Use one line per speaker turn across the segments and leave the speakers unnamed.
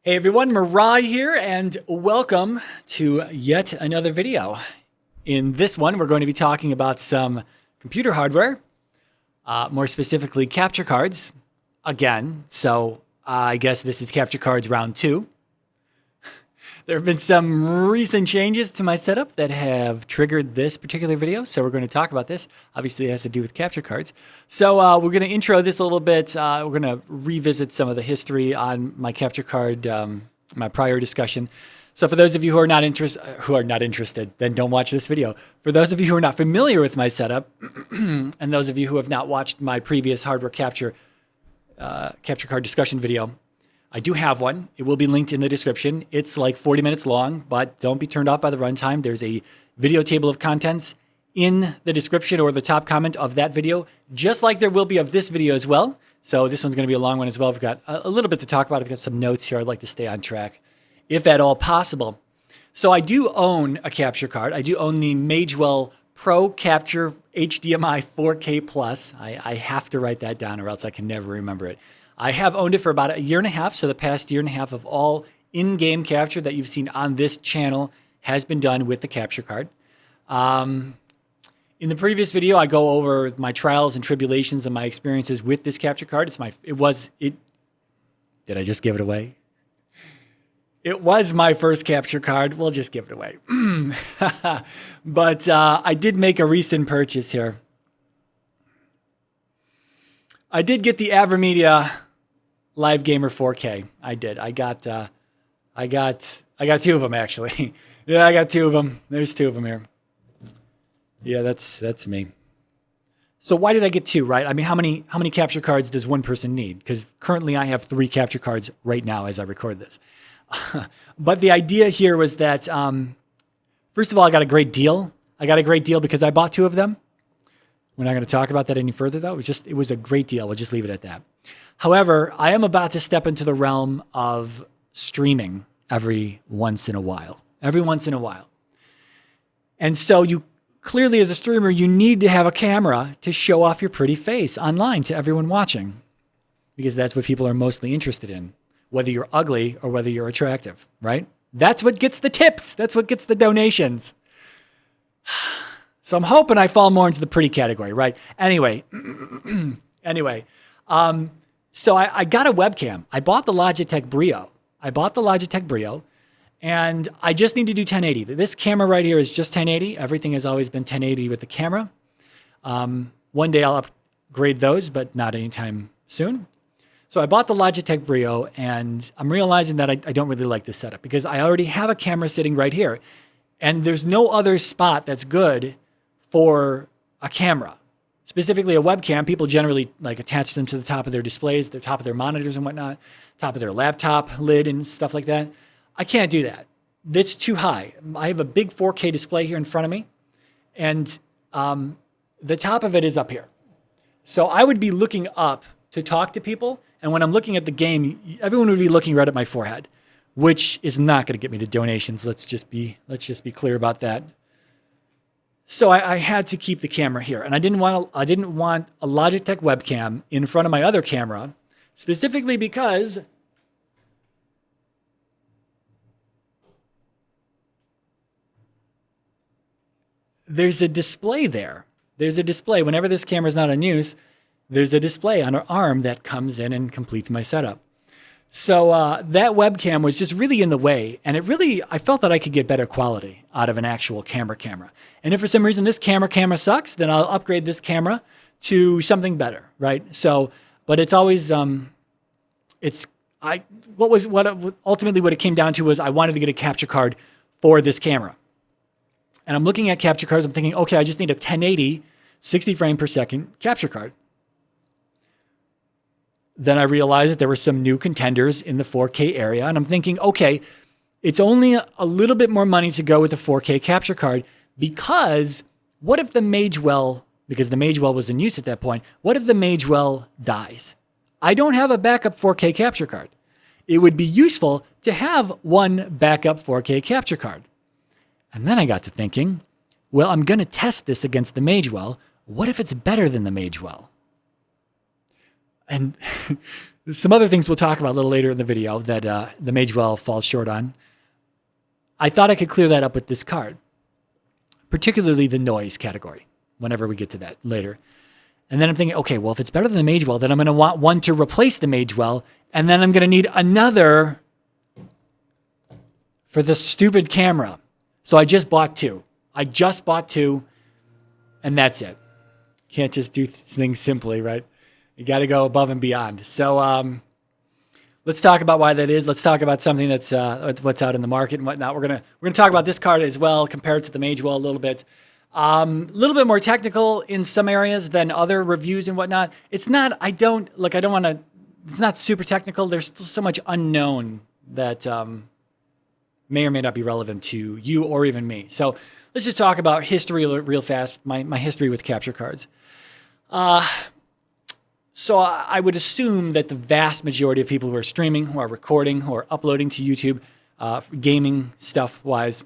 Hey everyone, Mirai here, and welcome to yet another video. In this one, we're going to be talking about some computer hardware, more specifically capture cards, again. So I guess this is capture cards round 2. There have been some recent changes to my setup that have triggered this particular video, so we're going to talk about this. Obviously, it has to do with capture cards. So we're going to intro this a little bit. We're going to revisit some of the history on my capture card, my prior discussion. So for those of you who are not interested, then don't watch this video. For those of you who are not familiar with my setup, and those of you who have not watched my previous hardware capture card discussion video, I do have one. It will be linked in the description. It's like 40 minutes long, but don't be turned off by the runtime. There's a video table of contents in the description or the top comment of that video, just like there will be of this video as well. So this one's going to be a long one as well. I've got a little bit to talk about. I've got some notes here. I'd like to stay on track, if at all possible. So I do own a capture card. I do own the Magewell Pro Capture HDMI 4K Plus. I have to write that down or else I can never remember it. I have owned it for about a year and a half, so the past year and a half of all in-game capture that you've seen on this channel has been done with the capture card. In the previous video, I go over my trials and tribulations and my experiences with this capture card. Did I just give it away? It was my first capture card. We'll just give it away. But I did make a recent purchase here. I did get the AverMedia Live Gamer 4K. I did. I got 2 of them actually. Yeah, I got 2 of them. There's 2 of them here. Yeah, that's me. So why did I get 2, right? I mean, how many capture cards does one person need? Because currently I have 3 capture cards right now as I record this. But the idea here was that, first of all, I got a great deal. I got a great deal because I bought 2 of them. We're not going to talk about that any further, though. It was a great deal. We'll just leave it at that. However, I am about to step into the realm of streaming every once in a while. And so you clearly, as a streamer, you need to have a camera to show off your pretty face online to everyone watching, because that's what people are mostly interested in, whether you're ugly or whether you're attractive, right? That's what gets the tips. That's what gets the donations. So I'm hoping I fall more into the pretty category, right? Anyway, so I got a webcam. I bought the Logitech Brio. And I just need to do 1080. This camera right here is just 1080. Everything has always been 1080 with the camera. One day I'll upgrade those, but not anytime soon. So I bought the Logitech Brio, and I'm realizing that I don't really like this setup because I already have a camera sitting right here. And there's no other spot that's good for a camera. Specifically a webcam, people generally like attach them to the top of their displays, the top of their monitors and whatnot, top of their laptop lid and stuff like that. I can't do that. That's too high. I have a big 4K display here in front of me, and the top of it is up here. So I would be looking up to talk to people, and when I'm looking at the game, everyone would be looking right at my forehead, which is not going to get me the donations. Let's just be clear about that. So I had to keep the camera here, and I didn't want a Logitech webcam in front of my other camera, specifically because there's a display there. There's a display. Whenever this camera's not in use, there's a display on an arm that comes in and completes my setup. So that webcam was just really in the way, and I felt that I could get better quality out of an actual camera. And if for some reason this camera sucks, then I'll upgrade this camera to something better, right? So, but it's always, ultimately what it came down to was I wanted to get a capture card for this camera. And I'm looking at capture cards, I'm thinking, okay, I just need a 1080, 60 frame per second capture card. Then I realized that there were some new contenders in the 4K area, and I'm thinking, okay, it's only a little bit more money to go with a 4K capture card, because what if the Magewell, because the Magewell was in use at that point, what if the Magewell dies? I don't have a backup 4K capture card. It would be useful to have one backup 4K capture card. And then I got to thinking, well, I'm going to test this against the Magewell. What if it's better than the Magewell? And some other things we'll talk about a little later in the video that the Magewell falls short on. I thought I could clear that up with this card, particularly the noise category, whenever we get to that later. And then I'm thinking, okay, well, if it's better than the Magewell, then I'm going to want one to replace the Magewell, and then I'm going to need another for the stupid camera. So I just bought two. And that's it. Can't just do things simply, right? You got to go above and beyond. So let's talk about why that is. Let's talk about something that's what's out in the market and whatnot. We're gonna talk about this card as well, compared to the Magewell a little bit. A little bit more technical in some areas than other reviews and whatnot. It's not. I don't want to. It's not super technical. There's still so much unknown that may or may not be relevant to you or even me. So let's just talk about history real fast. My history with capture cards. So I would assume that the vast majority of people who are streaming, who are recording, who are uploading to YouTube, gaming stuff-wise,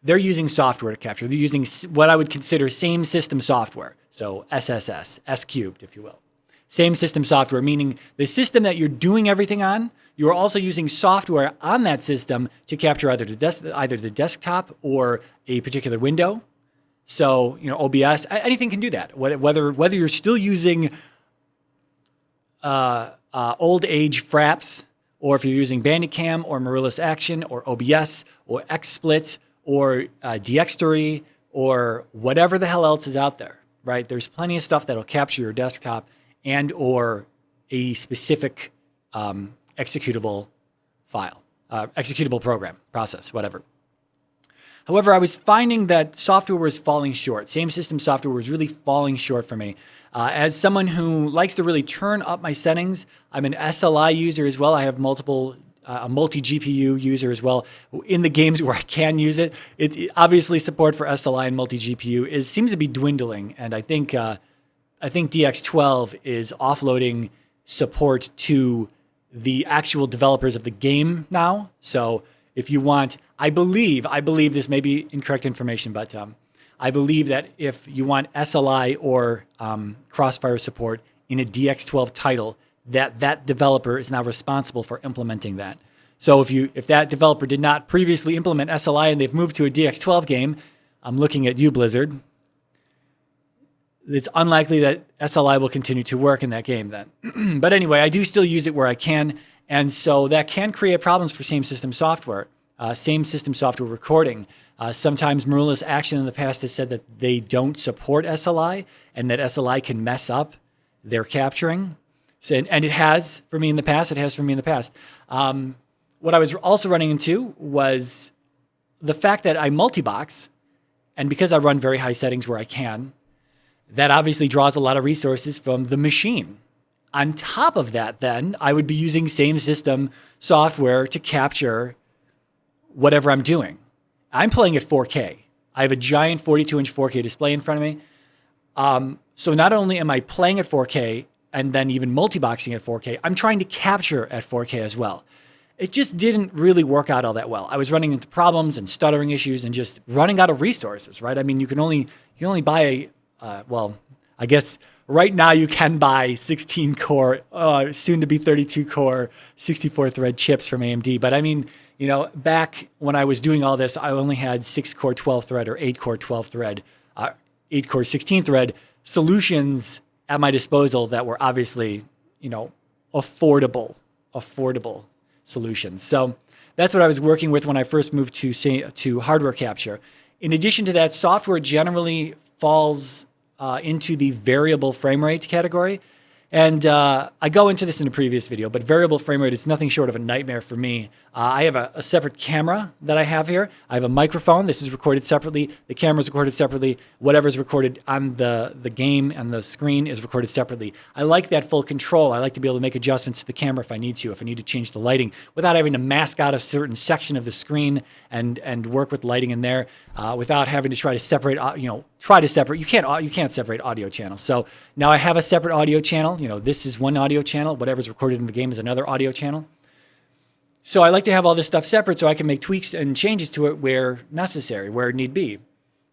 they're using software to capture. They're using what I would consider same system software. So SSS, S cubed, if you will. Same system software, meaning the system that you're doing everything on, you're also using software on that system to capture either the desktop or a particular window. So, OBS, anything can do that. Whether you're still using old age Fraps, or if you're using Bandicam or Mirrorless Action or OBS or XSplit or DxTory or whatever the hell else is out there, right? There's plenty of stuff that'll capture your desktop and or a specific executable file, executable program, process, whatever. However, I was finding that software was falling short. Same system software was really falling short for me. As someone who likes to really turn up my settings, I'm an SLI user as well. I have a multi-GPU user as well. In the games where I can use it, obviously support for SLI and multi-GPU seems to be dwindling. And I think DX12 is offloading support to the actual developers of the game now. So if you want, I believe this may be incorrect information, but I believe that if you want SLI or Crossfire support in a DX12 title, that developer is now responsible for implementing that. So if that developer did not previously implement SLI and they've moved to a DX12 game, I'm looking at you, Blizzard. It's unlikely that SLI will continue to work in that game then. But anyway, I do still use it where I can, and so that can create problems for same system software recording. Sometimes Mirrorless Action in the past has said that they don't support SLI and that SLI can mess up their capturing. So, and it has for me in the past. What I was also running into was the fact that I multibox, and because I run very high settings where I can, that obviously draws a lot of resources from the machine. On top of that, then, I would be using same system software to capture whatever I'm doing. I'm playing at 4K. I have a giant 42-inch 4K display in front of me. So not only am I playing at 4K and then even multiboxing at 4K, I'm trying to capture at 4K as well. It just didn't really work out all that well. I was running into problems and stuttering issues and just running out of resources, right? I mean, you can only buy I guess right now you can buy 16 core, soon to be 32 core, 64 thread chips from AMD. But I mean, back when I was doing all this, I only had 6 core 12 thread or 8 core 12 thread, 8 core 16 thread solutions at my disposal that were obviously, affordable solutions. So that's what I was working with when I first moved to hardware capture. In addition to that, software generally falls into the variable frame rate category. And I go into this in a previous video, but variable frame rate is nothing short of a nightmare for me. I have a separate camera that I have here. I have a microphone. This is recorded separately. The camera is recorded separately. Whatever is recorded on the game and the screen is recorded separately. I like that full control. I like to be able to make adjustments to the camera if I need to change the lighting without having to mask out a certain section of the screen and work with lighting in there without having to try to separate, you can't separate audio channels. So now I have a separate audio channel. This is one audio channel. Whatever's recorded in the game is another audio channel. So I like to have all this stuff separate so I can make tweaks and changes to it where necessary, where need be.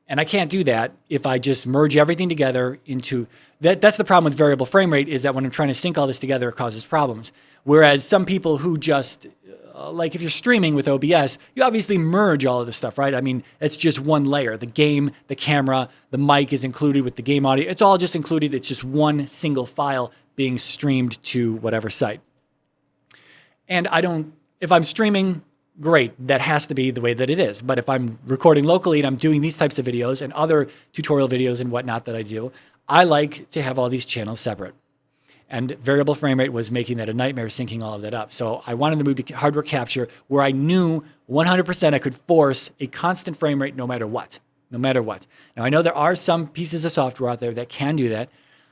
And I can't do that if I just merge everything together into that. That's the problem with variable frame rate, is that when I'm trying to sync all this together, it causes problems. Whereas some people who just, like if you're streaming with OBS, you obviously merge all of this stuff, right? I mean, it's just one layer. The game, the camera, the mic is included with the game audio. It's all just included. It's just one single file being streamed to whatever site. And if I'm streaming, great, that has to be the way that it is. But if I'm recording locally and I'm doing these types of videos and other tutorial videos and whatnot that I do, I like to have all these channels separate. And variable frame rate was making that a nightmare, syncing all of that up. So I wanted to move to hardware capture where I knew 100% I could force a constant frame rate no matter what. No matter what. Now, I know there are some pieces of software out there that can do that.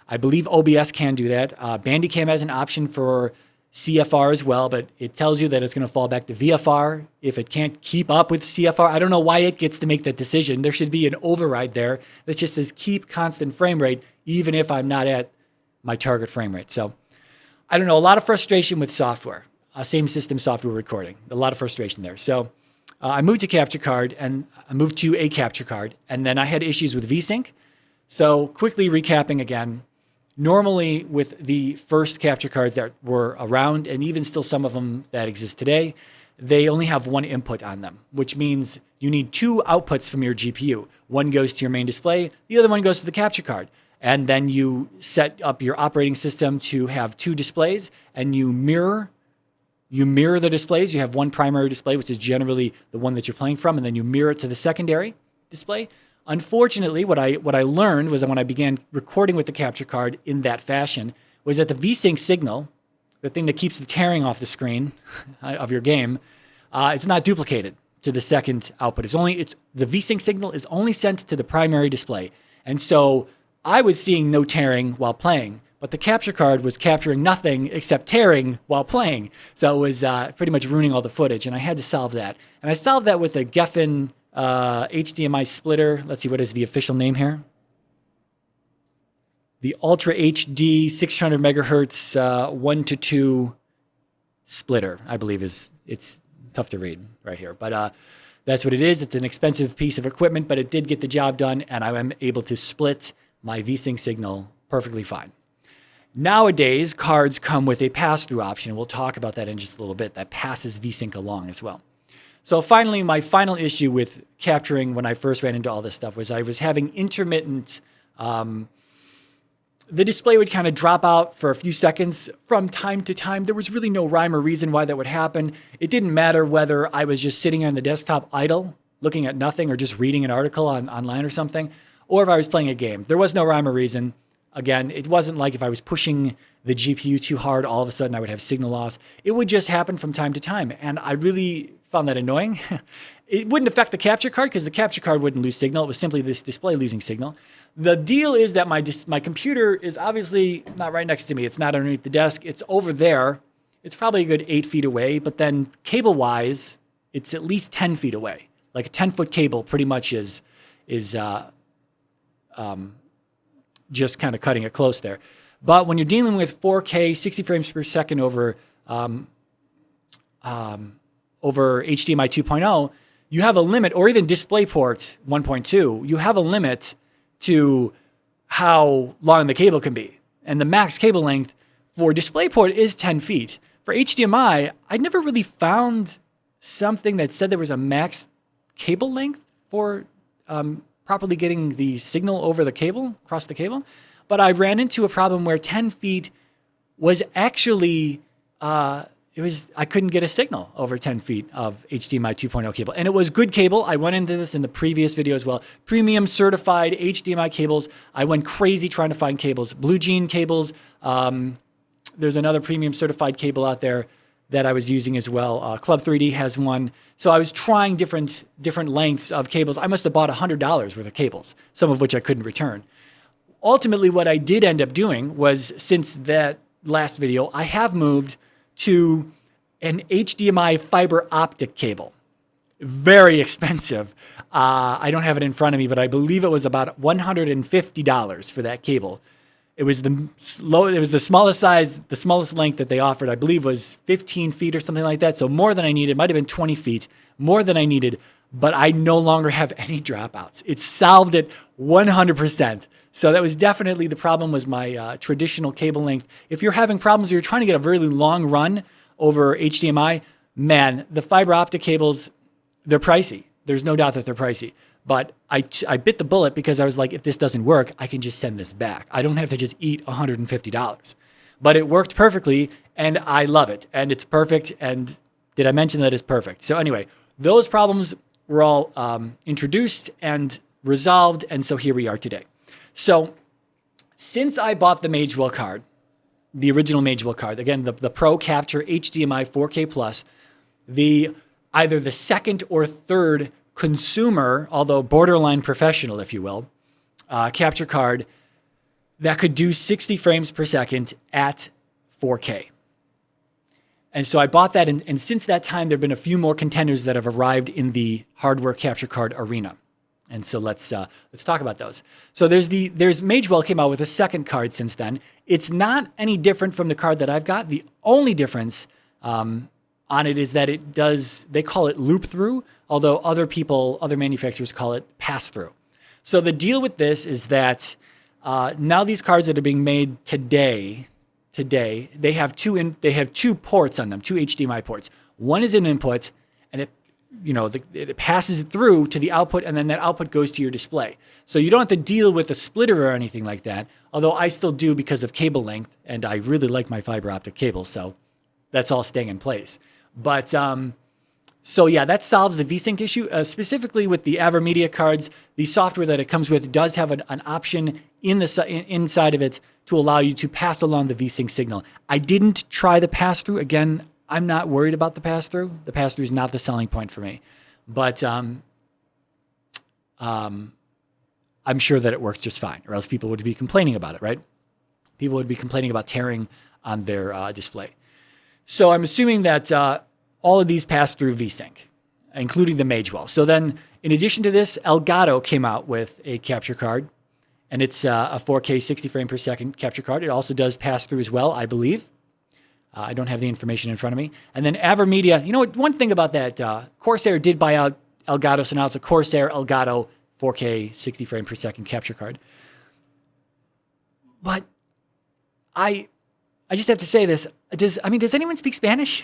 I believe OBS can do that. Bandicam has an option for CFR as well, but it tells you that it's going to fall back to VFR if it can't keep up with CFR. I don't know why it gets to make that decision. There should be an override there that just says keep constant frame rate even if I'm not at my target frame rate. So I don't know, a lot of frustration with software, same system software recording, a lot of frustration there. So I moved to capture card and I moved to a capture card, and then I had issues with VSync. So quickly recapping again, normally with the first capture cards that were around, and even still some of them that exist today, they only have one input on them, which means you need two outputs from your GPU. One goes to your main display, the other one goes to the capture card. And then you set up your operating system to have two displays, and you mirror the displays. You have one primary display, which is generally the one that you're playing from, and then you mirror it to the secondary display. Unfortunately, what I learned was that when I began recording with the capture card in that fashion, was that the VSync signal, the thing that keeps the tearing off the screen of your game, it's not duplicated to the second output. The VSync signal is only sent to the primary display. And so I was seeing no tearing while playing, but the capture card was capturing nothing except tearing while playing. So it was pretty much ruining all the footage, and I had to solve that. And I solved that with a Geffen HDMI splitter. Let's see, what is the official name here? The Ultra HD 600 megahertz 1:2 splitter, I believe it's tough to read right here, but that's what it is. It's an expensive piece of equipment, but it did get the job done, and I am able to split my VSync signal perfectly fine. Nowadays, cards come with a pass-through option, and we'll talk about that in just a little bit. That passes VSync along as well. So finally, my final issue with capturing when I first ran into all this stuff was I was having intermittent, the display would kind of drop out for a few seconds from time to time. There was really no rhyme or reason why that would happen. It didn't matter whether I was just sitting on the desktop idle, looking at nothing, or just reading an article online or something, or if I was playing a game. There was no rhyme or reason. Again, it wasn't like if I was pushing the GPU too hard, all of a sudden I would have signal loss. It would just happen from time to time, and I really found that annoying. It wouldn't affect the capture card because the capture card wouldn't lose signal. It was simply this display losing signal. The deal is that my computer is obviously not right next to me. It's not underneath the desk. It's over there. It's probably a good 8 feet away, but then cable-wise, it's at least 10 feet away. Like a 10-foot cable pretty much is just kind of cutting it close there. But when you're dealing with 4K, 60 frames per second over HDMI 2.0, you have a limit, or even DisplayPort 1.2, you have a limit to how long the cable can be. And the max cable length for DisplayPort is 10 feet. For HDMI, I never really found something that said there was a max cable length for properly getting the signal over the cable, across the cable. But I ran into a problem where 10 feet was actually, I couldn't get a signal over 10 feet of HDMI 2.0 cable. And it was good cable. I went into this in the previous video as well. Premium certified HDMI cables. I went crazy trying to find cables. Blue Jean cables. There's another premium certified cable out there that I was using as well. Club 3D has one. So I was trying different lengths of cables. I must have bought $100 worth of cables, some of which I couldn't return. Ultimately, what I did end up doing was, since that last video, I have moved to an HDMI fiber optic cable. Very expensive. I don't have it in front of me, but I believe it was about $150 for that cable. It was the smallest size, the smallest length that they offered, I believe was 15 feet or something like that. So more than I needed, might have been 20 feet, more than I needed. but I no longer have any dropouts. It solved it 100%. So that was definitely the problem, was my traditional cable length. If you're having problems or you're trying to get a really long run over HDMI, man, the fiber optic cables, they're pricey. There's no doubt that they're pricey. But I bit the bullet because I was like, if this doesn't work, I can just send this back. I don't have to just eat $150. But it worked perfectly, and I love it. And it's perfect. And did I mention that it's perfect? So anyway, those problems were all introduced and resolved, and so here we are today. So since I bought the Magewell card, the original Magewell card, again, the Pro Capture HDMI 4K Plus, either the second or third consumer, although borderline professional, if you will, capture card that could do 60 frames per second at 4K. And so I bought that, and since that time, there have been a few more contenders that have arrived in the hardware capture card arena. And so let's talk about those. So there's Magewell came out with a second card since then. It's not any different from the card that I've got. The only difference on it is that they call it loop through, although other manufacturers call it pass through. So the deal with this is that now these cards that are being made today, they have two ports on them, two HDMI ports. One is an input, and it passes it through to the output, and then that output goes to your display. So you don't have to deal with a splitter or anything like that, although I still do because of cable length, and I really like my fiber optic cable, so that's all staying in place. But so yeah, that solves the VSync issue. Specifically with the AverMedia cards, the software that it comes with does have an option inside of it to allow you to pass along the VSync signal. I didn't try the pass-through. Again, I'm not worried about the pass-through. The pass-through is not the selling point for me. But I'm sure that it works just fine, or else people would be complaining about it, right? People would be complaining about tearing on their display. So I'm assuming that all of these pass through VSync, including the Magewell. So then, in addition to this, Elgato came out with a capture card, and it's a 4K 60 frame per second capture card. It also does pass through as well, I believe. I don't have the information in front of me. And then AverMedia, you know what? One thing about that, Corsair did buy out Elgato, so now it's a Corsair Elgato 4K 60 frame per second capture card. But I just have to say this. Does anyone speak Spanish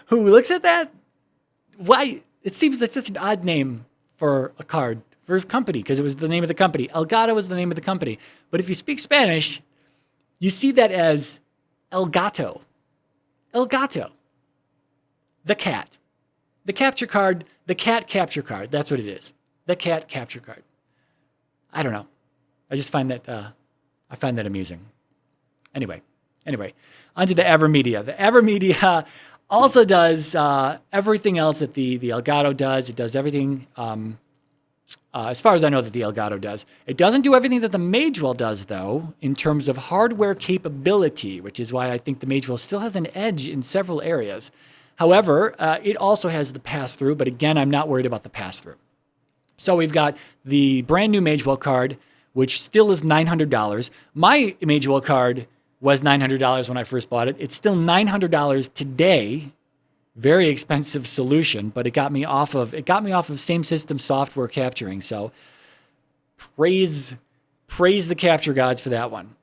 who looks at that? Why? It seems like such an odd name for a card, for a company, because it was the name of the company. Elgato was the name of the company. But if you speak Spanish, you see that as El Gato. El Gato. The cat. The capture card, the cat capture card. That's what it is. The cat capture card. I don't know. I just find that amusing. Anyway, onto the AverMedia. The AverMedia also does everything else that the Elgato does. It does everything, as far as I know, that the Elgato does. It doesn't do everything that the Magewell does, though, in terms of hardware capability, which is why I think the Magewell still has an edge in several areas. However, it also has the pass-through, but again, I'm not worried about the pass-through. So we've got the brand new Magewell card, which still is $900. My Magewell card was $900 when I first bought it. It's still $900 today. Very expensive solution, but it got me off of same system software capturing. So praise the capture gods for that one.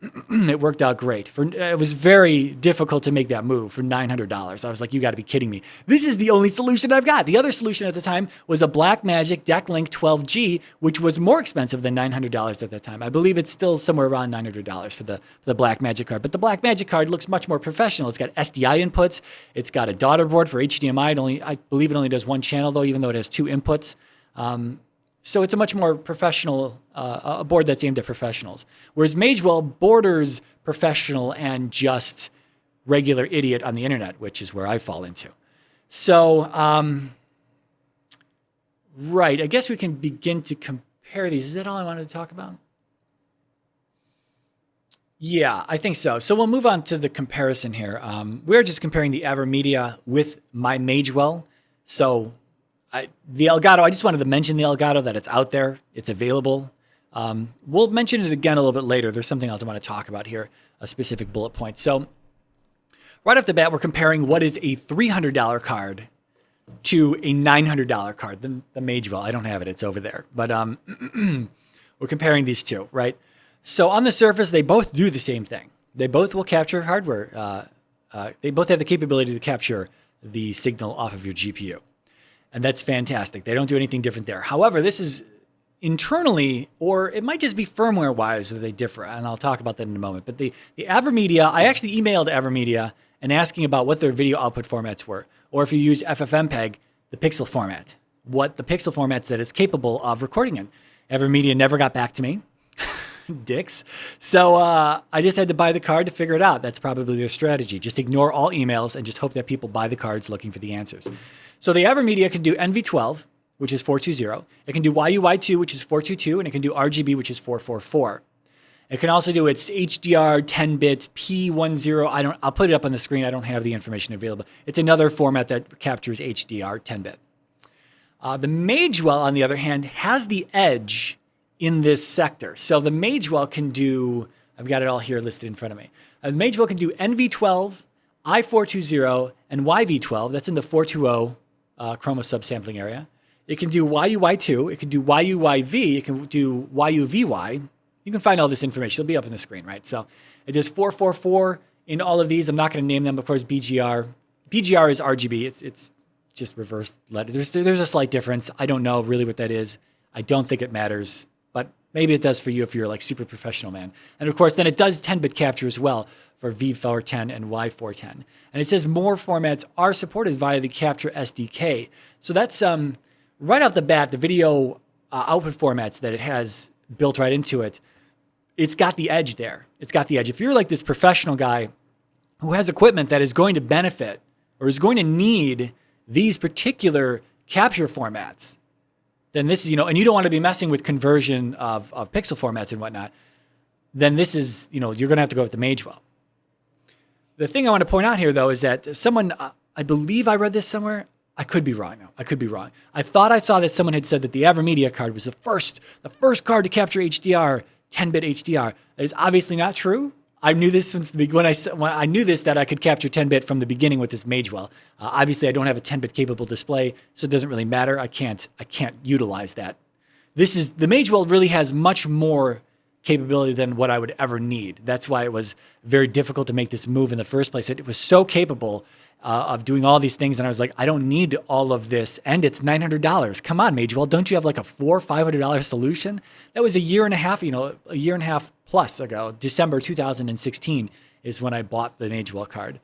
It worked out great. It was very difficult to make that move for $900. I was like, you got to be kidding me. This is the only solution I've got. The other solution at the time was a Blackmagic DeckLink 12G, which was more expensive than $900 at that time. I believe it's still somewhere around $900 for the Blackmagic card. But the Blackmagic card looks much more professional. It's got SDI inputs. It's got a daughter board for HDMI. I believe it only does one channel, though, even though it has two inputs. So it's a much more professional, a board that's aimed at professionals. Whereas Magewell borders professional and just regular idiot on the internet, which is where I fall into. So, right, I guess we can begin to compare these. Is that all I wanted to talk about? Yeah, I think so. So we'll move on to the comparison here. We're just comparing the AverMedia with my Magewell. So the Elgato, I just wanted to mention the Elgato, that it's out there, it's available. We'll mention it again a little bit later. There's something else I want to talk about here, a specific bullet point. So right off the bat, we're comparing what is a $300 card to a $900 card, the Magewell. I don't have it, it's over there. But we're comparing these two, right? So on the surface, they both do the same thing. They both will capture hardware. They both have the capability to capture the signal off of your GPU. And that's fantastic. They don't do anything different there. However, this is internally, or it might just be firmware-wise that they differ, and I'll talk about that in a moment. But the AverMedia, I actually emailed AverMedia and asking about what their video output formats were, or if you use FFmpeg, the pixel format, what the pixel formats that it's capable of recording in. AverMedia never got back to me. Dicks. So I just had to buy the card to figure it out. That's probably their strategy. Just ignore all emails and just hope that people buy the cards looking for the answers. So the AverMedia can do NV12, which is 420. It can do YUY2, which is 422, and it can do RGB, which is 444. It can also do its HDR 10-bit P10. I'll put it up on the screen. I don't have the information available. It's another format that captures HDR 10-bit. The Magewell, on the other hand, has the edge in this sector. So the Magewell can do, I've got it all here listed in front of me. The Magewell can do NV12, I420, and YV12. That's in the 420 chroma subsampling area. It can do YUY2. It can do YUYV. It can do YUVY. You can find all this information. It'll be up on the screen, right? So it does 444 in all of these. I'm not going to name them, of course. BGR. BGR is RGB. It's just reversed letter. There's a slight difference. I don't know really what that is. I don't think it matters, but maybe it does for you if you're like super professional, man. And of course, then it does 10-bit capture as well for V410 and Y410. And it says more formats are supported via the Capture SDK. So that's right off the bat, the video output formats that it has built right into it. It's got the edge there. It's got the edge. If you're like this professional guy who has equipment that is going to benefit or is going to need these particular capture formats, then this is, and you don't want to be messing with conversion of pixel formats and whatnot, then this is, you're going to have to go with the Magewell. The thing I want to point out here, though, is that someone, I believe I read this somewhere. I could be wrong, though. I could be wrong. I thought I saw that someone had said that the AverMedia card was the first card to capture HDR, 10-bit HDR. That is obviously not true. I knew this since when I knew this, that I could capture 10-bit from the beginning with this Magewell. Obviously, I don't have a 10-bit capable display, so it doesn't really matter. I can't utilize that. The Magewell really has much more capability than what I would ever need. That's why it was very difficult to make this move in the first place. It was so capable of doing all these things, and I was like, I don't need all of this, and it's $900. Come on, Magewell, don't you have like a $400 or $500 solution? That was a year and a half plus ago. December 2016 is when I bought the Magewell card.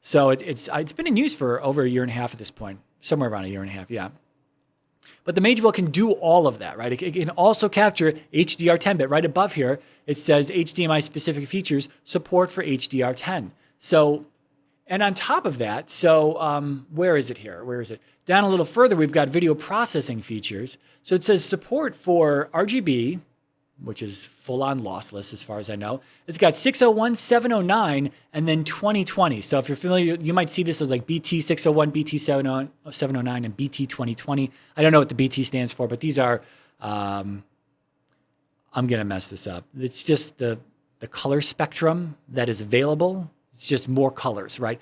So it's been in use for over a year and a half at this point, somewhere around a year and a half, yeah. But the Magewell can do all of that, right? It can also capture HDR 10-bit. Right above here, it says HDMI-specific features, support for HDR10. So, and on top of that, where is it here? Where is it? Down a little further, we've got video processing features. So it says support for RGB, which is full-on lossless as far as I know. It's got 601, 709, and then 2020. So if you're familiar, you might see this as like BT601, BT709, and BT2020. I don't know what the BT stands for, but these are, I'm going to mess this up. It's just the color spectrum that is available. It's just more colors, right?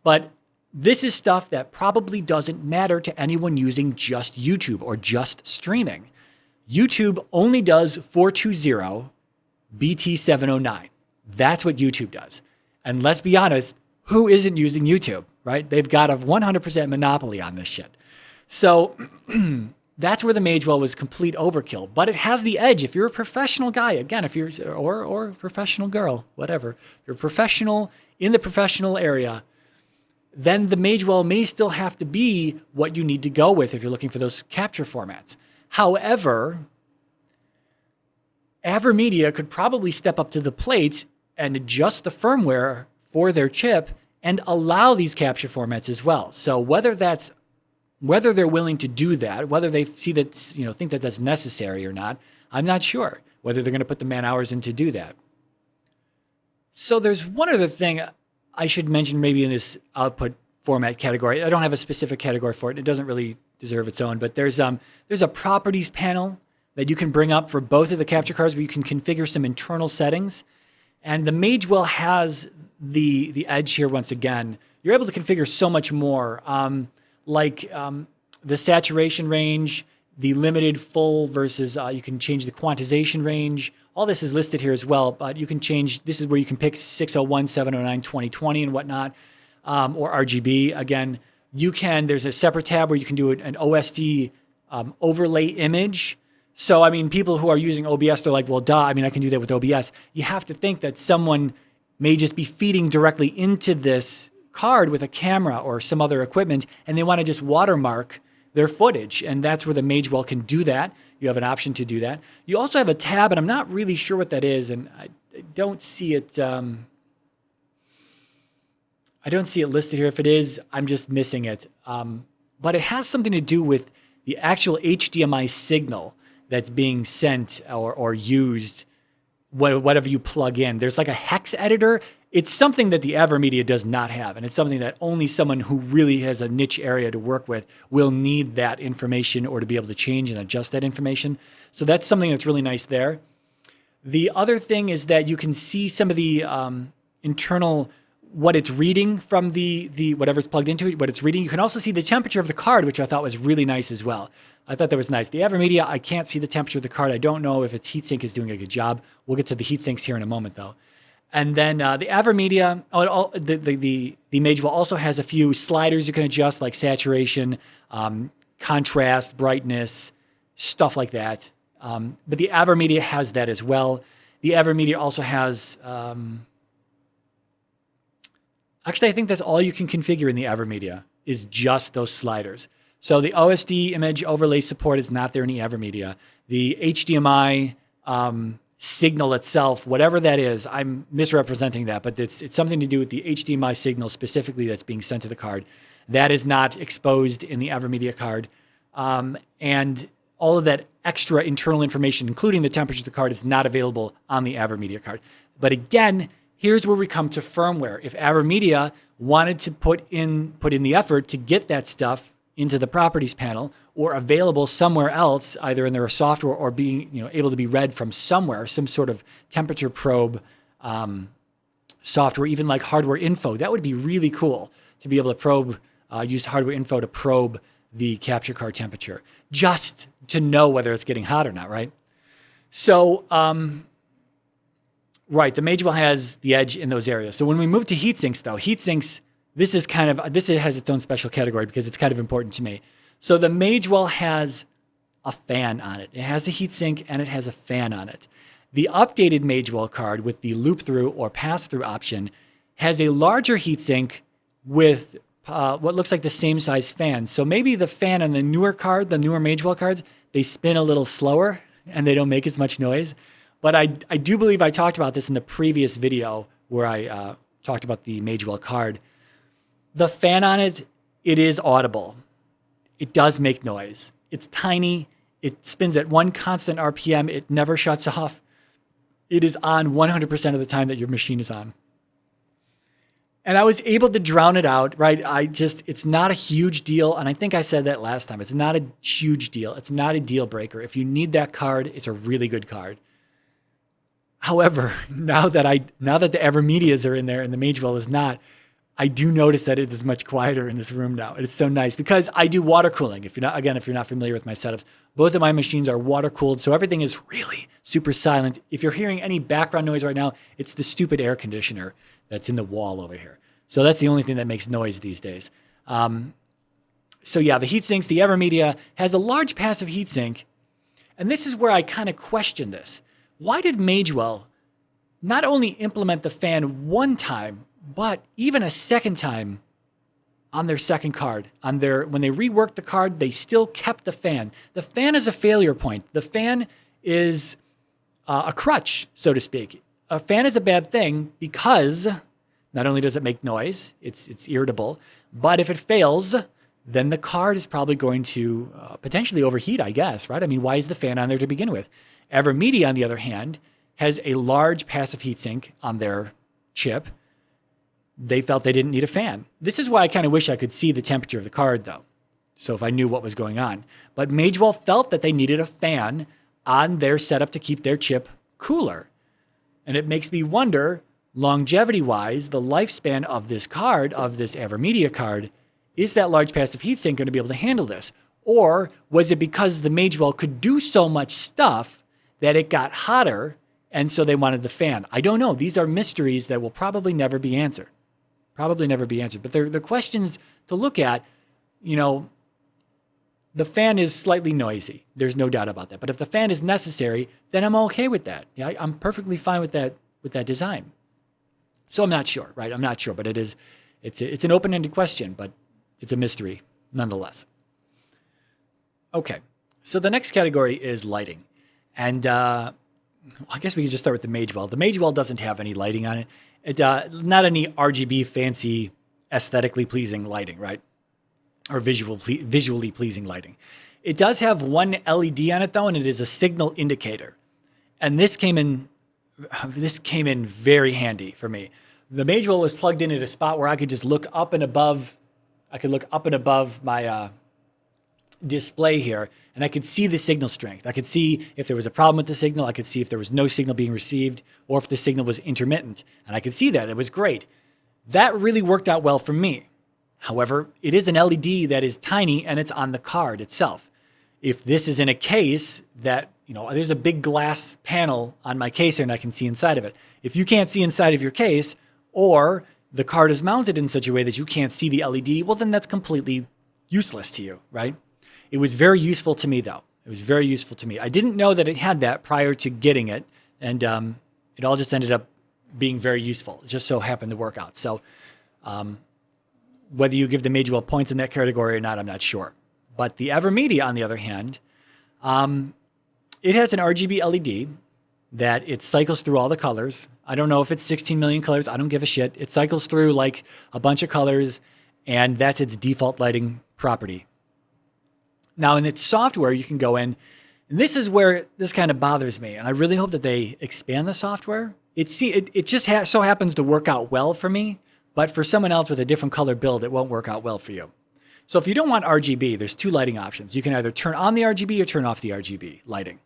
But this is stuff that probably doesn't matter to anyone using just YouTube or just streaming. YouTube only does 420 BT709. That's what YouTube does. And let's be honest, who isn't using YouTube, right? They've got a 100% monopoly on this shit. So that's where the Magewell was complete overkill. But it has the edge. If you're a professional guy, again, if you're, or a professional girl, whatever, if you're a professional in the professional area, then the Magewell may still have to be what you need to go with if you're looking for those capture formats. However, AverMedia could probably step up to the plate and adjust the firmware for their chip and allow these capture formats as well. So whether they're willing to do that, whether they see that, think that that's necessary or not, I'm not sure. Whether they're going to put the man hours in to do that. So there's one other thing I should mention maybe in this output format category. I don't have a specific category for it. It doesn't really deserve its own, but there's a properties panel that you can bring up for both of the capture cards where you can configure some internal settings. And the Magewell has the edge here once again. You're able to configure so much more. like the saturation range, the limited full versus you can change the quantization range. All this is listed here as well, but you can change, this is where you can pick 601, 709, 2020 and whatnot, or RGB. Again, you can, there's a separate tab where you can do an OSD overlay image. So, I mean, people who are using OBS, they're like, well, duh, I mean, I can do that with OBS. You have to think that someone may just be feeding directly into this card with a camera or some other equipment, and they want to just watermark their footage. And that's where the Magewell can do that. You have an option to do that. You also have a tab, and I'm not really sure what that is, and I don't see it. I don't see it listed here. If it is, I'm just missing it. But it has something to do with the actual HDMI signal that's being sent or used, whatever you plug in. There's like a hex editor. It's something that the AverMedia does not have, and it's something that only someone who really has a niche area to work with will need that information or to be able to change and adjust that information. So that's something that's really nice there. The other thing is that you can see some of the internal, what it's reading from the whatever's plugged into it, what it's reading. You can also see the temperature of the card, which I thought was really nice as well. I thought that was nice. The AverMedia, I can't see the temperature of the card. I don't know if its heatsink is doing a good job. We'll get to the heatsinks here in a moment, though. And then the AverMedia, the Magewell also has a few sliders you can adjust, like saturation, contrast, brightness, stuff like that. But the AverMedia has that as well. The AverMedia also has... actually, I think that's all you can configure in the AverMedia is just those sliders. So the OSD image overlay support is not there in the AverMedia. The HDMI signal itself, whatever that is, I'm misrepresenting that, but it's something to do with the HDMI signal specifically that's being sent to the card. That is not exposed in the AverMedia card. And all of that extra internal information, including the temperature of the card, is not available on the AverMedia card. But again, here's where we come to firmware. If AverMedia wanted to put in the effort to get that stuff into the properties panel or available somewhere else, either in their software or being able to be read from somewhere, some sort of temperature probe software, even like hardware info, that would be really cool to be able to probe, use hardware info to probe the capture card temperature, just to know whether it's getting hot or not, right? So, right, the Magewell has the edge in those areas. So when we move to heatsinks, though, heatsinks, this has its own special category because it's kind of important to me. So the Magewell has a fan on it. It has a heatsink and it has a fan on it. The updated Magewell card with the loop-through or pass-through option has a larger heatsink with what looks like the same size fan. So maybe the fan on the newer card, the newer Magewell cards, they spin a little slower and they don't make as much noise. But I do believe I talked about this in the previous video where I talked about the Magewell card. The fan on it, it is audible. It does make noise. It's tiny. It spins at one constant RPM. It never shuts off. It is on 100% of the time that your machine is on. And I was able to drown it out, right? It's not a huge deal. And I think I said that last time. It's not a huge deal. It's not a deal breaker. If you need that card, it's a really good card. However, now that the AverMedias are in there and the Magewell is not, I do notice that it is much quieter in this room now. It's so nice because I do water cooling. If you're not familiar with my setups, both of my machines are water cooled, so everything is really super silent. If you're hearing any background noise right now, it's the stupid air conditioner that's in the wall over here. So that's the only thing that makes noise these days. So yeah, the heatsinks, the AverMedia has a large passive heatsink, and this is where I kind of question this. Why did Magewell not only implement the fan one time, but even a second time on their second card? When they reworked the card, they still kept the fan. The fan is a failure point. The fan is a crutch, so to speak. A fan is a bad thing because not only does it make noise, it's irritable, but if it fails, then the card is probably going to potentially overheat, I guess, right? I mean, why is the fan on there to begin with? AverMedia, on the other hand, has a large passive heatsink on their chip. They felt they didn't need a fan. This is why I kind of wish I could see the temperature of the card, though, so if I knew what was going on. But Magewell felt that they needed a fan on their setup to keep their chip cooler. And it makes me wonder, longevity-wise, the lifespan of this card, of this AverMedia card, is that large passive heatsink going to be able to handle this? Or was it because the Magewell could do so much stuff that it got hotter, and so they wanted the fan? I don't know. These are mysteries that will probably never be answered. Probably never be answered. But they're questions to look at. You know, the fan is slightly noisy. There's no doubt about that. But if the fan is necessary, then I'm okay with that. Yeah, I'm perfectly fine with that design. So I'm not sure, right? I'm not sure, but it's an open-ended question, but it's a mystery nonetheless. Okay, so the next category is lighting. And I guess we can just start with the Magewell. The Magewell doesn't have any lighting on it. Not any RGB fancy, aesthetically pleasing lighting, right? Or visually pleasing lighting. It does have one LED on it though, and it is a signal indicator. And this came in very handy for me. The Magewell was plugged in at a spot where I could just look up and above. I could look up and above my display here, and I could see the signal strength. I could see if there was a problem with the signal. I could see if there was no signal being received, or if the signal was intermittent. And I could see that. It was great. That really worked out well for me. However, it is an LED that is tiny, and it's on the card itself. If this is in a case that, you know, there's a big glass panel on my case here, and I can see inside of it. If you can't see inside of your case, or the card is mounted in such a way that you can't see the LED, well, then that's completely useless to you, right? It was very useful to me, though. It was very useful to me. I didn't know that it had that prior to getting it, and it all just ended up being very useful. It just so happened to work out. So whether you give the Magewell points in that category or not, I'm not sure. But the Evermedia, on the other hand, it has an RGB LED that it cycles through all the colors. I don't know if it's 16 million colors. I don't give a shit. It cycles through like a bunch of colors, and that's its default lighting property. Now, in its software, you can go in, and this is where this kind of bothers me, and I really hope that they expand the software. It just so happens to work out well for me, but for someone else with a different color build, it won't work out well for you. So if you don't want RGB, there's two lighting options. You can either turn on the RGB or turn off the RGB lighting.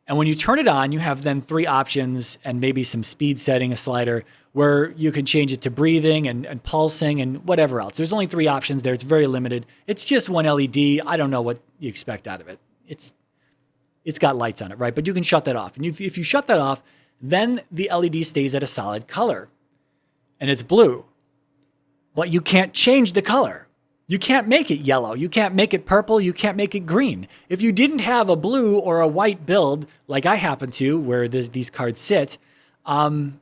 And when you turn it on, you have then three options and maybe some speed setting, a slider, where you can change it to breathing and pulsing and whatever else. There's only three options there. It's very limited. It's just one LED. I don't know what you expect out of it. It's got lights on it, right? But you can shut that off. And if you shut that off, then the LED stays at a solid color. And it's blue. But you can't change the color. You can't make it yellow. You can't make it purple. You can't make it green. If you didn't have a blue or a white build, like I happen to, where these cards sit, then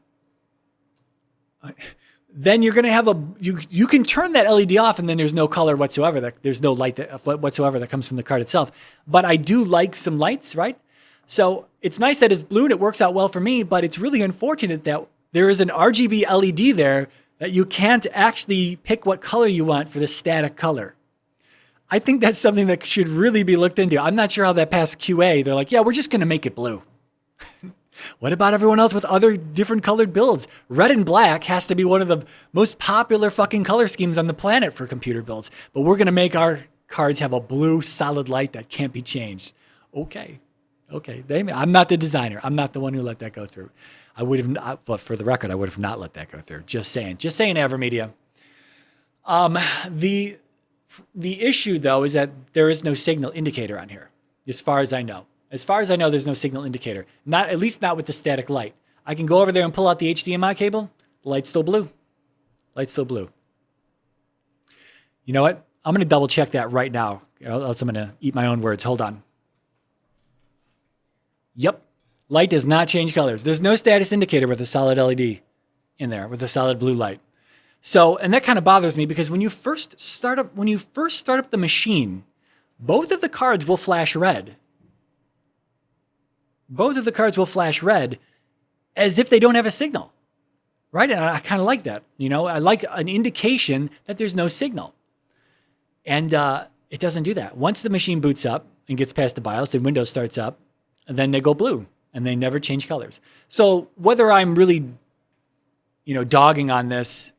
you're going to have you can turn that LED off, and then there's no color whatsoever. There's no light whatsoever that comes from the card itself. But I do like some lights, right? So it's nice that it's blue and it works out well for me, but it's really unfortunate that there is an RGB LED there that you can't actually pick what color you want for the static color. I think that's something that should really be looked into. I'm not sure how that passed QA. They're like, yeah, we're just going to make it blue. What about everyone else with other different colored builds? Red and black has to be one of the most popular fucking color schemes on the planet for computer builds. But we're going to make our cards have a blue solid light that can't be changed. Okay. I'm not the designer. I'm not the one who let that go through. I would have not, but for the record, I would have not let that go through. Just saying, Evermedia. The issue though is that there is no signal indicator on here, as far as I know. As far as I know, there's no signal indicator. At least not with the static light. I can go over there and pull out the HDMI cable. The light's still blue. You know what? I'm going to double check that right now. Else I'm going to eat my own words. Hold on. Yep. Light does not change colors. There's no status indicator with a solid LED in there, with a solid blue light. So, and that kind of bothers me because when you first start up the machine, both of the cards will flash red. Both of the cards will flash red as if they don't have a signal, right? And I kind of like that. You know, I like an indication that there's no signal. And it doesn't do that. Once the machine boots up and gets past the BIOS and Windows starts up, and then they go blue. And they never change colors. So whether I'm really, dogging on this,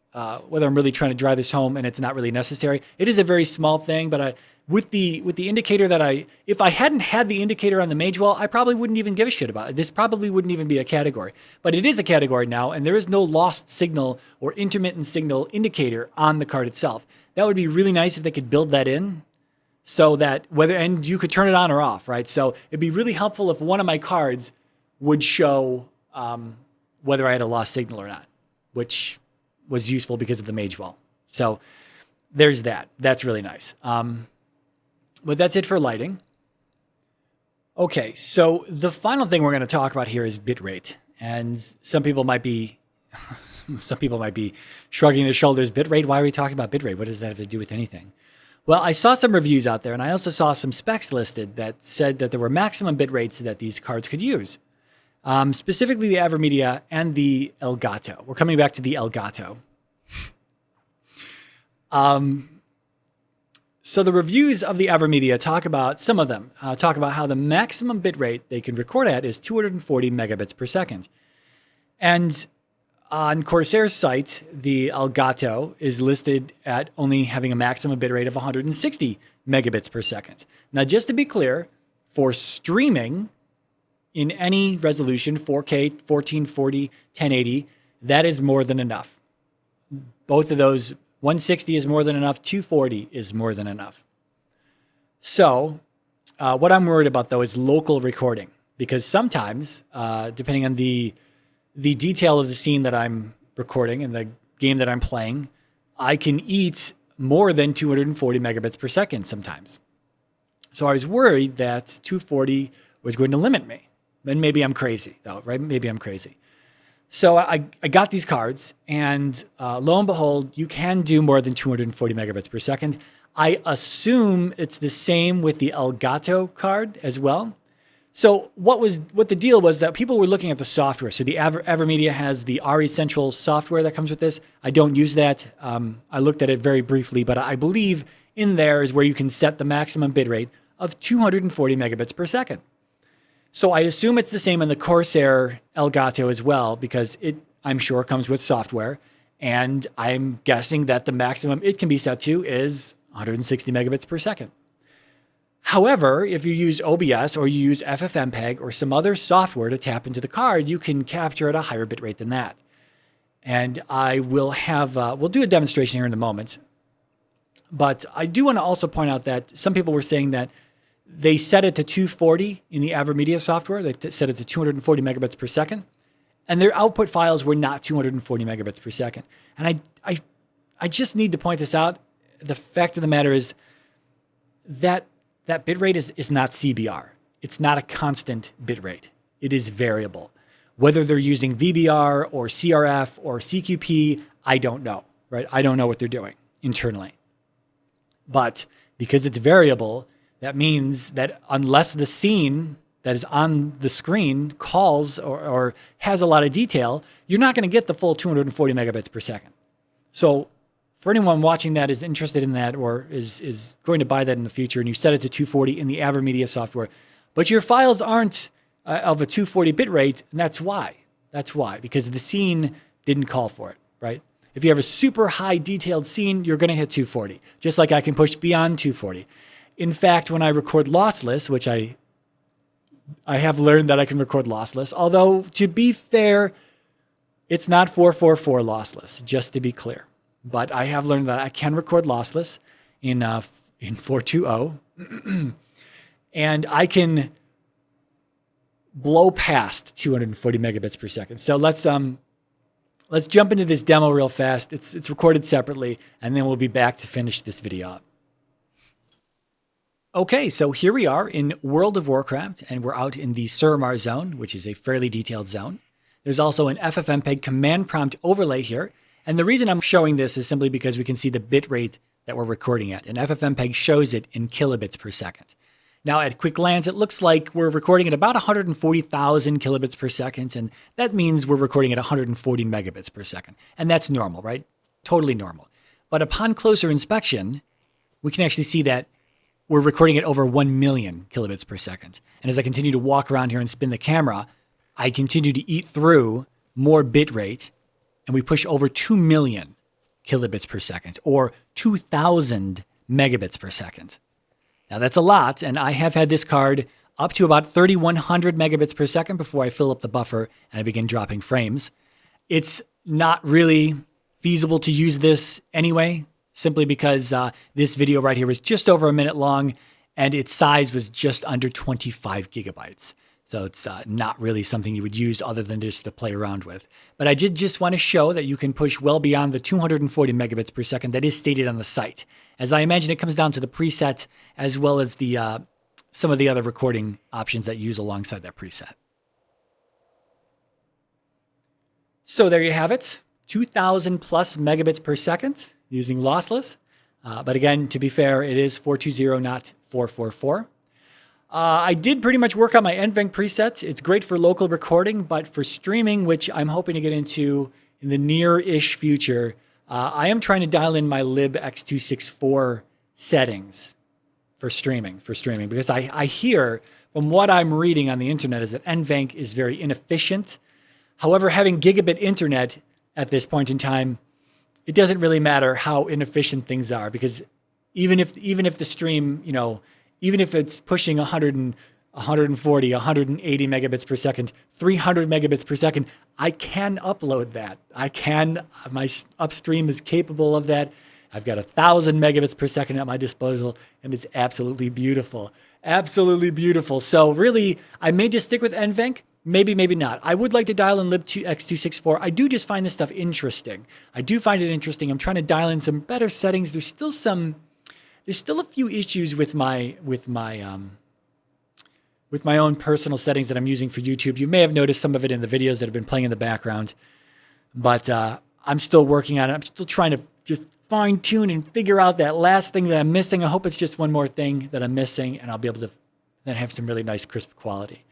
whether I'm really trying to drive this home and it's not really necessary, it is a very small thing, but with the indicator that if I hadn't had the indicator on the mage wall, I probably wouldn't even give a shit about it. This probably wouldn't even be a category, but it is a category now, and there is no lost signal or intermittent signal indicator on the card itself. That would be really nice if they could build that in, so that and you could turn it on or off, right? So it'd be really helpful if one of my cards would show whether I had a lost signal or not, which was useful because of the mage wall. So there's that. That's really nice. But that's it for lighting. Okay, so the final thing we're going to talk about here is bitrate. And some people might be shrugging their shoulders. Bitrate? Why are we talking about bitrate? What does that have to do with anything? Well, I saw some reviews out there, and I also saw some specs listed that said that there were maximum bit rates that these cards could use. Specifically the Avermedia and the Elgato. We're coming back to the Elgato. So the reviews of the Avermedia talk about, some of them, talk about how the maximum bit rate they can record at is 240 megabits per second. And on Corsair's site, the Elgato is listed at only having a maximum bitrate of 160 megabits per second. Now, just to be clear, for streaming in any resolution, 4K, 1440, 1080, that is more than enough. Both of those, 160 is more than enough, 240 is more than enough. So what I'm worried about, though, is local recording, because sometimes, depending on the detail of the scene that I'm recording and the game that I'm playing, I can eat more than 240 megabits per second sometimes. So I was worried that 240 was going to limit me. And maybe I'm crazy, though, right? Maybe I'm crazy. So I got these cards, and lo and behold, you can do more than 240 megabits per second. I assume it's the same with the Elgato card as well. So what the deal was that people were looking at the software. So the Avermedia has the RE Central software that comes with this. I don't use that. I looked at it very briefly, but I believe in there is where you can set the maximum bitrate of 240 megabits per second. So I assume it's the same in the Corsair Elgato as well, because it, I'm sure, comes with software. And I'm guessing that the maximum it can be set to is 160 megabits per second. However, if you use OBS or you use FFmpeg or some other software to tap into the card, you can capture at a higher bitrate than that. And I will have, we'll do a demonstration here in a moment. But I do want to also point out that some people were saying that they set it to 240 in the Avermedia software. They set it to 240 megabits per second. And their output files were not 240 megabits per second. And I just need to point this out. The fact of the matter is that bitrate is not CBR. It's not a constant bitrate. It is variable. Whether they're using VBR or CRF or CQP, I don't know, right? I don't know what they're doing internally. But because it's variable, that means that unless the scene that is on the screen calls or has a lot of detail, you're not going to get the full 240 megabits per second. So for anyone watching that is interested in that or is going to buy that in the future, and you set it to 240 in the Avermedia software, but your files aren't of a 240 bit rate, and that's why. That's why, because the scene didn't call for it, right? If you have a super high detailed scene, you're going to hit 240, just like I can push beyond 240. In fact, when I record lossless, which I have learned that I can record lossless, although to be fair, it's not 444 lossless, just to be clear. But I have learned that I can record lossless in 420, and I can blow past 240 megabits per second. So let's jump into this demo real fast. It's recorded separately, and then we'll be back to finish this video up. Okay, so here we are in World of Warcraft, and we're out in the Suramar zone, which is a fairly detailed zone. There's also an FFmpeg command prompt overlay here. And the reason I'm showing this is simply because we can see the bit rate that we're recording at. And FFmpeg shows it in kilobits per second. Now, at quick glance, it looks like we're recording at about 140,000 kilobits per second. And that means we're recording at 140 megabits per second. And that's normal, right? Totally normal. But upon closer inspection, we can actually see that we're recording at over 1 million kilobits per second. And as I continue to walk around here and spin the camera, I continue to eat through more bit rate. And we push over 2 million kilobits per second, or 2,000 megabits per second. Now that's a lot, and I have had this card up to about 3,100 megabits per second before I fill up the buffer and I begin dropping frames. It's not really feasible to use this anyway, simply because this video right here was just over a minute long and its size was just under 25 gigabytes. So it's not really something you would use other than just to play around with. But I did just want to show that you can push well beyond the 240 megabits per second that is stated on the site. As I imagine it comes down to the preset as well as the some of the other recording options that you use alongside that preset. So there you have it, 2,000 plus megabits per second using lossless. But again, to be fair, it is 420, not 444. I did pretty much work on my NVENC presets. It's great for local recording, but for streaming, which I'm hoping to get into in the near-ish future, I am trying to dial in my libx264 settings for streaming, because I hear from what I'm reading on the internet is that NVENC is very inefficient. However, having gigabit internet at this point in time, it doesn't really matter how inefficient things are, because even if the stream, even if it's pushing 140, 180 megabits per second, 300 megabits per second, I can upload that. My upstream is capable of that. I've got 1,000 megabits per second at my disposal, and it's absolutely beautiful. Absolutely beautiful. So really, I may just stick with NVENC. Maybe, maybe not. I would like to dial in libx264. I do just find this stuff interesting. I do find it interesting. I'm trying to dial in some better settings. There's still a few issues with my own personal settings that I'm using for YouTube. You may have noticed some of it in the videos that have been playing in the background, but I'm still working on it. I'm still trying to just fine tune and figure out that last thing that I'm missing. I hope it's just one more thing that I'm missing, and I'll be able to then have some really nice crisp quality.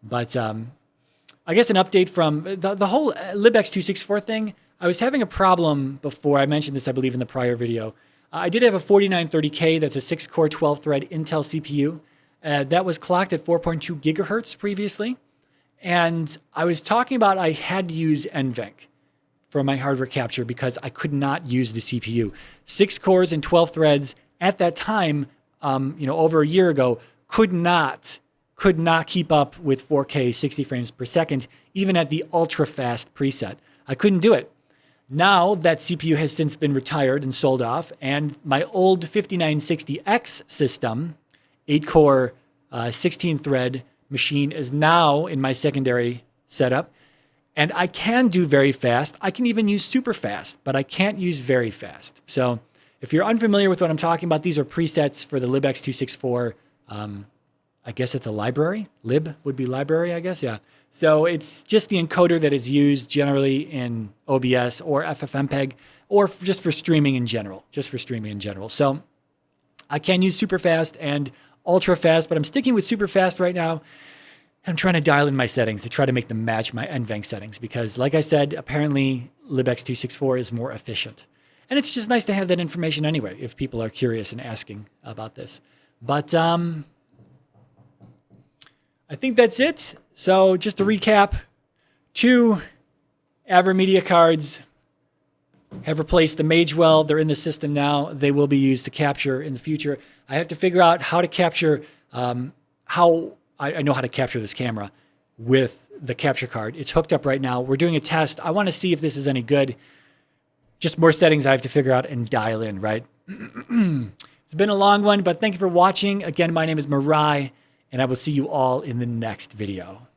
But I guess an update from the whole libx264 thing. I was having a problem before. I mentioned this, I believe, in the prior video. I did have a 4930K. That's a 6-core, 12-thread Intel CPU. That was clocked at 4.2 gigahertz previously. And I was talking about I had to use NVENC for my hardware capture because I could not use the CPU. 6 cores and 12 threads at that time, over a year ago, could not keep up with 4K 60 frames per second, even at the ultra-fast preset. I couldn't do it. Now that CPU has since been retired and sold off, and my old 5960X system, 8-core, 16-thread machine is now in my secondary setup, and I can do very fast. I can even use super fast, but I can't use very fast. So if you're unfamiliar with what I'm talking about, these are presets for the libx264. I guess it's a library. Lib would be library, I guess. Yeah. So it's just the encoder that is used generally in OBS or FFmpeg, or just for streaming in general. So I can use super fast and ultra fast, but I'm sticking with super fast right now. I'm trying to dial in my settings to try to make them match my NVENC settings because, like I said, apparently libx264 is more efficient. And it's just nice to have that information anyway if people are curious and asking about this. But I think that's it. So just to recap, 2 AverMedia cards have replaced the Magewell. They're in the system now. They will be used to capture in the future. I have to figure out how to capture, I know how to capture this camera with the capture card. It's hooked up right now. We're doing a test. I want to see if this is any good. Just more settings I have to figure out and dial in, right? It's been a long one, but thank you for watching. Again, my name is Mirai, and I will see you all in the next video.